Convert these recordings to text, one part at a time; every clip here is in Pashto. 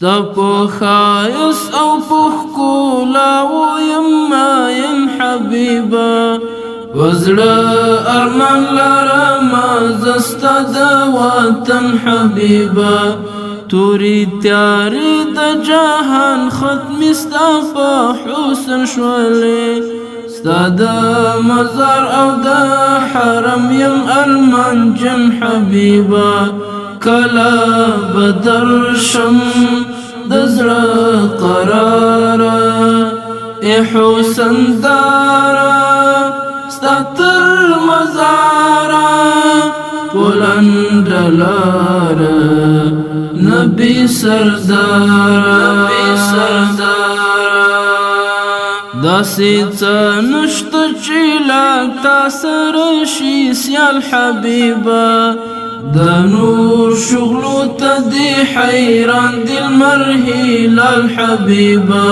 ستا په ښایست او په ښکلاوو یم ماین حبیبه وزړه ارمان لرمه زه ستا د وطن حبیبه تورې تیارې د جهان ختمې ستا په حسن شولې ستا د مزار او د حرم یم ارمانجن حبیبه کله به درشم د زړه قراره ای حسن داره ستا تر مزاره بلنده لاره نبی سرداره داسې څه نشته چې لا تا سره شي سیال حبیبه د نور شغلو ته دې حیران دل مرهلال حبیبه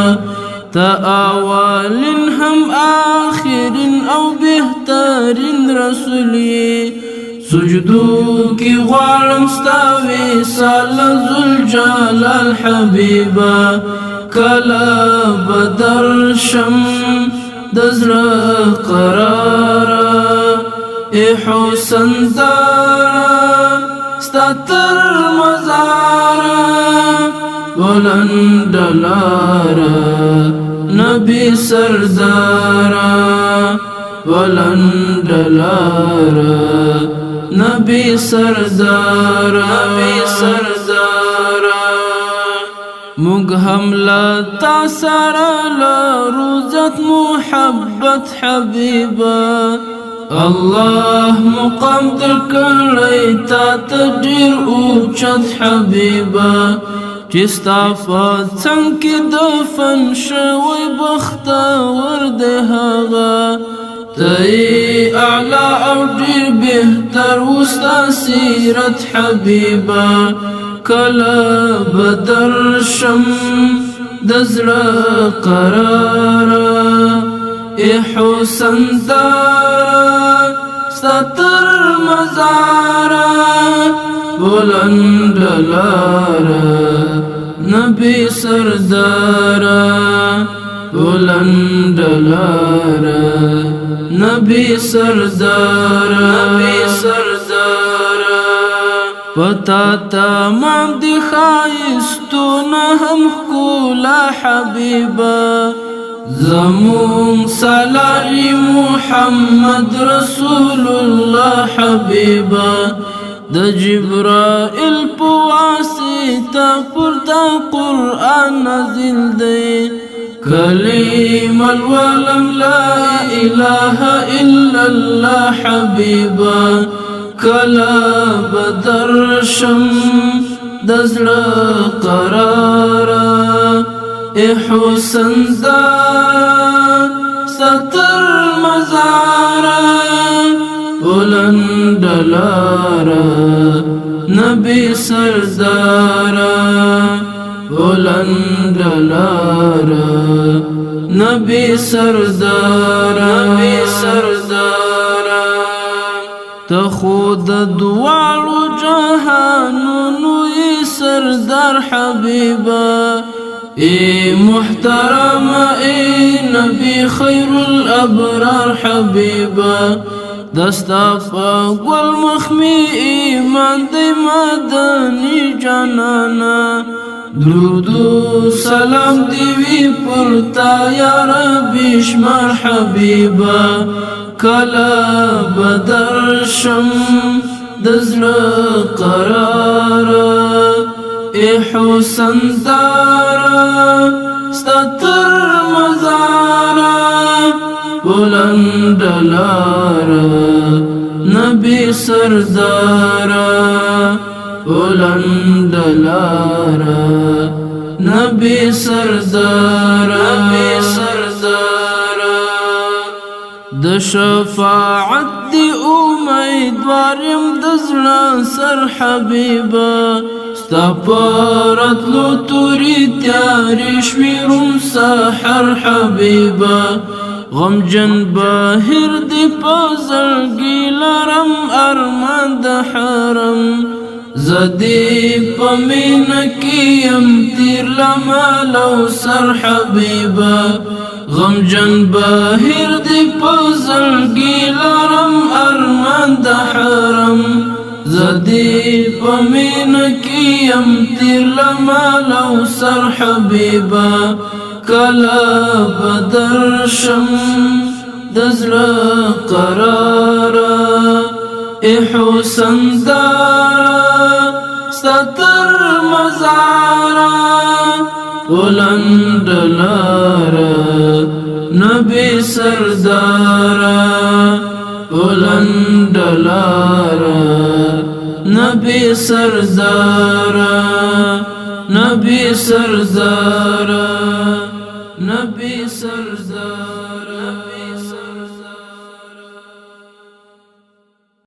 تا اول هم آخر او بهترین رسولی سجدو کی غوالم ستا وصال ذوالجلال حبیبه کله بدر شم د زړه قراره ای حسن داره ستا تر مزاره بلنده لاره نبی سرداره بلنده لاره نبی سرداره موږ هم لا تا سره لرو زیات محبت حبیبه الله مقام درکړی تا ته ډېر اوچت حبیبه چې ستا په څنګ کې دفن شوی بختور دی هغه ته یې اعلی او ډېر بهتر و ستا سیرت حبیبه کله به درشم د زړه قراره ای حسن داره ستا تر مزاره بلنده لاره نبی سرداره بلنده لاره نبی سرداره پتا تمام دی خایستونه هم ښکلا حبیبه زمون سلای محمد رسول الله حبیبه د جبرائیل په واسطه پر تا قرآن نازل دی کلیم الولم لا اله الا الله حبیبه کله بدر شم د زړه قراره ای حسن داره ستر مزاره بلنده لاره نبی سرداره بلنده لاره نبی سرداره ته خود دوالو جهانونو ای سردار حبیبه ای محترم ای نبی خیر الابرار حبیبه دستا پا گل مخمی ایمان دی مدنی جانانا درودو سلام دیوی پرتا یا ربی شمار حبیبه کله بدر شم د زړه قراره ای حسن داره ستا تر مزاره بلنده لاره نبی سرداره بلنده لاره نبی سرداره د شفاعت دی امیدواریم د زړه سر حبیبه ستا په راتلو تورې تیارې شمیرم سحر حبیبه غمجن بهر دی په زړګي لرم ارمان د حرم زدی پمین کیم تیر لمال او سر حبیبا غم جن باہر دی پزلگی لرم ارمان دا حرم زدی پمین کیم تیر لمال او سر حبیبا کلا بدرشم دزل قرارا اے حسن دارا ستر مزارا بلند لارا نبی سردارا بلند لارا نبی سردارا نبی سردارا